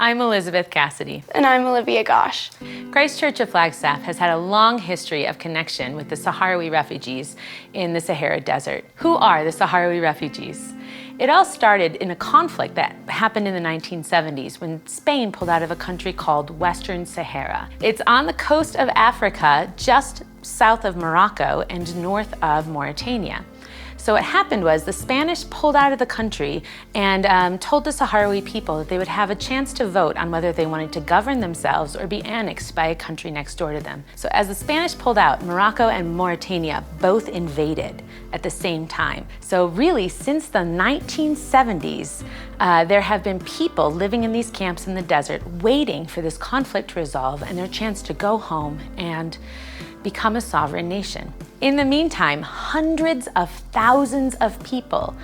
I'm Elizabeth Cassidy. And I'm Olivia Gosh. Christ Church of Flagstaff has had a long history of connection with the Saharawi refugees in the Sahara Desert. Who are the Saharawi refugees? It all started in a conflict that happened in the 1970s when Spain pulled out of a country called Western Sahara. It's on the coast of Africa, just south of Morocco and north of Mauritania. So what happened was the Spanish pulled out of the country and told the Saharawi people that they would have a chance to vote on whether they wanted to govern themselves or be annexed by a country next door to them. So as the Spanish pulled out, Morocco and Mauritania both invaded at the same time. So really, since the 1970s, there have been people living in these camps in the desert waiting for this conflict to resolve and their chance to go home and become a sovereign nation. In the meantime, hundreds of thousands of people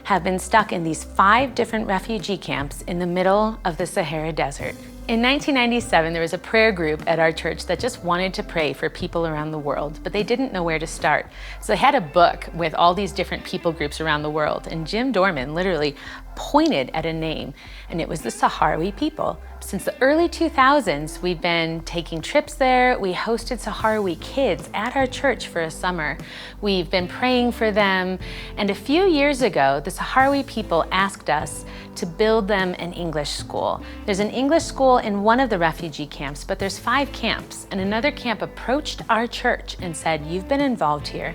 have been stuck in these 5 different refugee camps in the middle of the Sahara Desert. In 1997, there was a prayer group at our church that just wanted to pray for people around the world, but they didn't know where to start. So they had a book with all these different people groups around the world, and Jim Dorman literally pointed at a name, and it was the Saharawi people. Since the early 2000s, we've been taking trips there. We hosted Saharawi kids at our church for a summer. We've been praying for them. And a few years ago, the Saharawi people asked us to build them an English school. There's an English school in one of the refugee camps, but there's 5 camps. And another camp approached our church and said, "You've been involved here.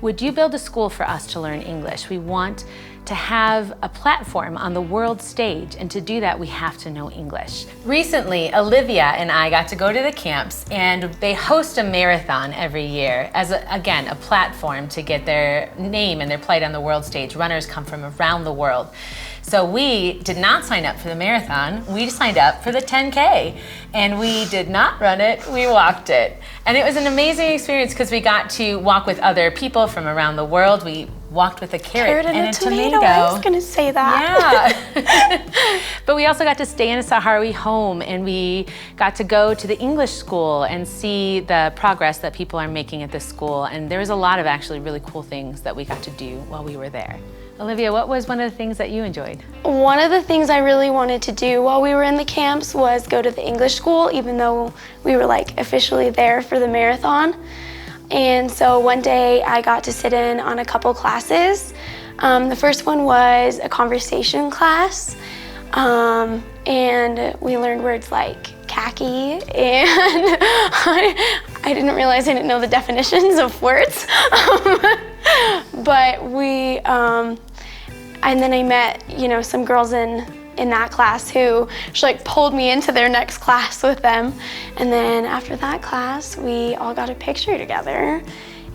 Would you build a school for us to learn English? We want to have a platform on the world stage, and to do that, we have to know English." Recently, Olivia and I got to go to the camps, and they host a marathon every year as, again, a platform to get their name and their plight on the world stage. Runners come from around the world. So we did not sign up for the marathon, we signed up for the 10K. And we did not run it, we walked it. And it was an amazing experience because we got to walk with other people from around the world. We walked with a carrot and a tomato. I was gonna say that. Yeah. But we also got to stay in a Saharawi home, and we got to go to the English school and see the progress that people are making at this school. And there was a lot of actually really cool things that we got to do while we were there. Olivia, what was one of the things that you enjoyed? One of the things I really wanted to do while we were in the camps was go to the English school, even though we were officially there for the marathon. And so one day I got to sit in on a couple classes. The first one was a conversation class, and we learned words like khaki, and I didn't realize I didn't know the definitions of words. But and then I met, some girls in that class who pulled me into their next class with them. And then after that class, we all got a picture together,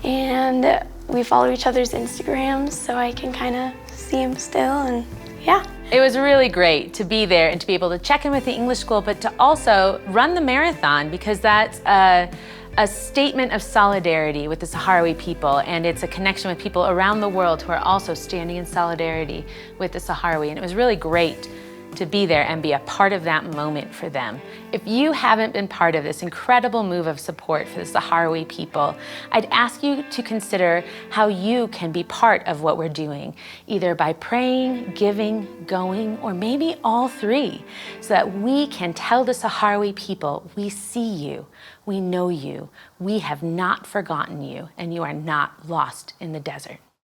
and we follow each other's Instagrams so I can kind of see them still, and yeah. It was really great to be there and to be able to check in with the English school, but to also run the marathon, because that's a statement of solidarity with the Saharawi people, and it's a connection with people around the world who are also standing in solidarity with the Saharawi. And it was really great to be there and be a part of that moment for them. If you haven't been part of this incredible move of support for the Saharawi people, I'd ask you to consider how you can be part of what we're doing, either by praying, giving, going, or maybe all 3, so that we can tell the Saharawi people, we see you, we know you, we have not forgotten you, and you are not lost in the desert.